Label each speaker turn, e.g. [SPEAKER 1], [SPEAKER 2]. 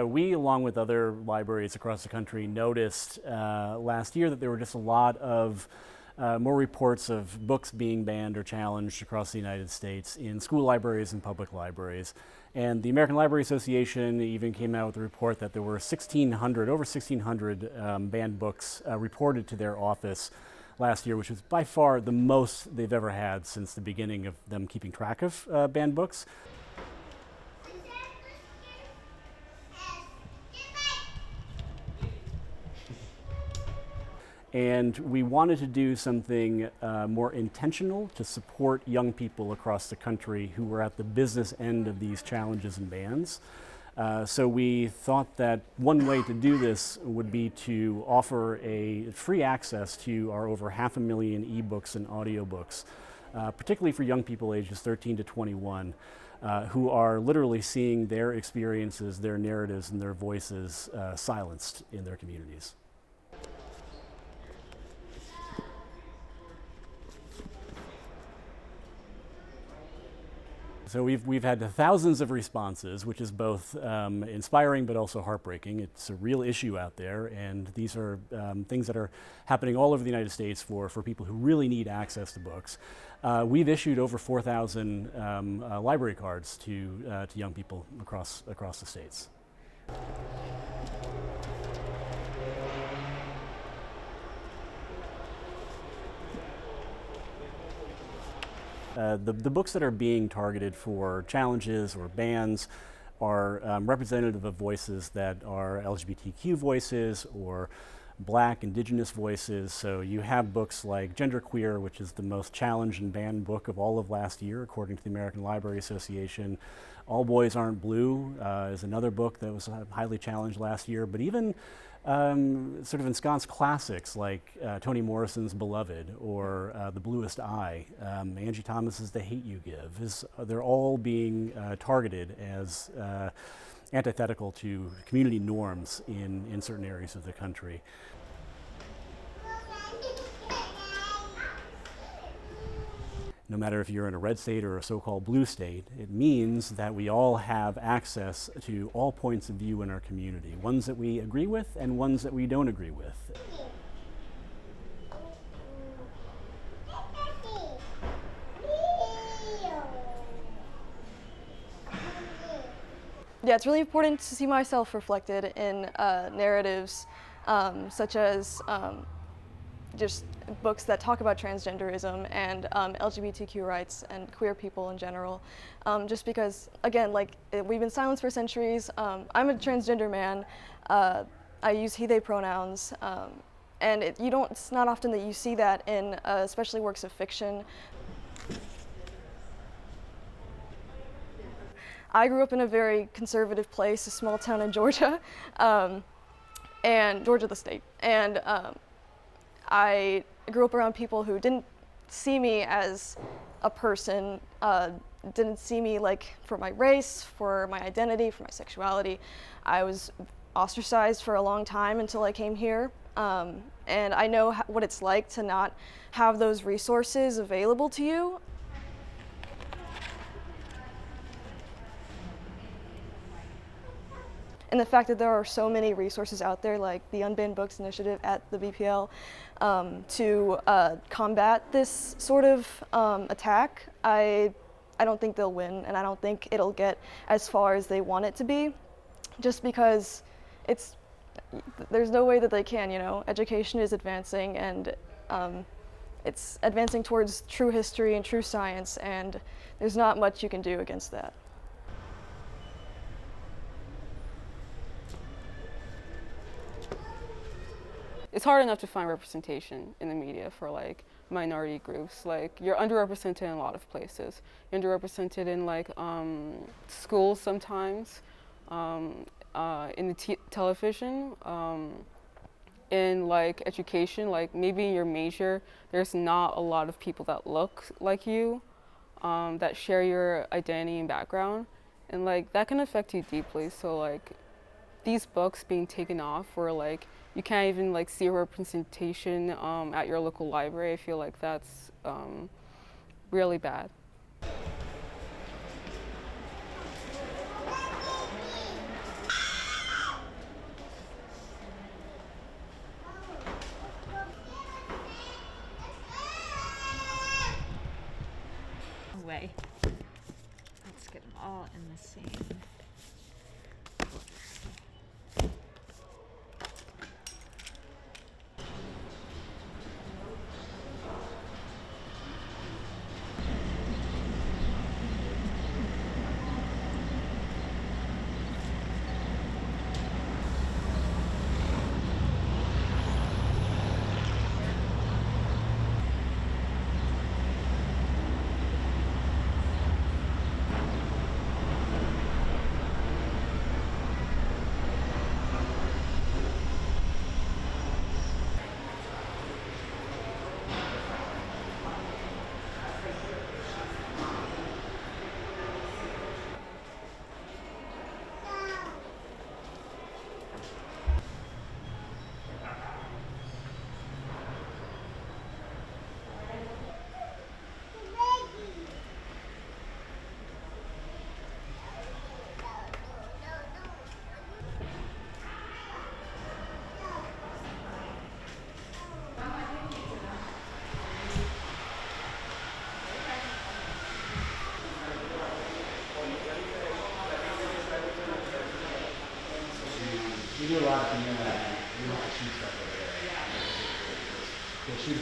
[SPEAKER 1] We, along with other libraries across the country, noticed last year that there were just a lot of more reports of books being banned or challenged across the United States in school libraries and public libraries. And the American Library Association even came out with a report that there were over 1,600 banned books reported to their office last year, which was by far the most they've ever had since the beginning of them keeping track of banned books. And we wanted to do something more intentional to support young people across the country who were at the business end of these challenges and bans. So we thought that one way to do this would be to offer a free access to our over 500,000 ebooks and audiobooks, particularly for young people ages 13 to 21, who are literally seeing their experiences, their narratives, and their voices silenced in their communities. So we've had thousands of responses, which is both inspiring but also heartbreaking. It's a real issue out there, and these are things that are happening all over the United States for people who really need access to books. We've issued over 4,000 library cards to young people across the states. The books that are being targeted for challenges or bans are representative of voices that are LGBTQ voices or Black, Indigenous voices. So you have books like Genderqueer, which is the most challenged and banned book of all of last year, according to the American Library Association. All Boys Aren't Blue is another book that was highly challenged last year, but even sort of ensconced classics like Toni Morrison's Beloved or The Bluest Eye, Angie Thomas's The Hate You Give, they're all being targeted as antithetical to community norms in certain areas of the country. No matter if you're in a red state or a so-called blue state, it means that we all have access to all points of view in our community, ones that we agree with and ones that we don't agree with.
[SPEAKER 2] Yeah, it's really important to see myself reflected in narratives such as just books that talk about transgenderism and LGBTQ rights and queer people in general. Just because, again, we've been silenced for centuries. I'm a transgender man. I use he, they pronouns. And it's not often that you see that in especially works of fiction. I grew up in a very conservative place, a small town in Georgia, and Georgia the state. And I grew up around people who didn't see me as a person, didn't see me for my race, for my identity, for my sexuality. I was ostracized for a long time until I came here. And I know what it's like to not have those resources available to you. And the fact that there are so many resources out there, like the Unbanned Books Initiative at the BPL, to combat this sort of attack, I don't think they'll win, and I don't think it'll get as far as they want it to be, just because there's no way that they can, Education is advancing, and it's advancing towards true history and true science, and there's not much you can do against that.
[SPEAKER 3] It's hard enough to find representation in the media for minority groups. You're underrepresented in a lot of places. You're underrepresented in schools sometimes, in the television, in education. Maybe in your major, there's not a lot of people that look like you, that share your identity and background, and that can affect you deeply. So these books being taken off, or you can't even see a representation at your local library. I feel like that's really bad.
[SPEAKER 4] the same.
[SPEAKER 1] We do a lot of community. We don't have to shoot stuff over there. We'll shoot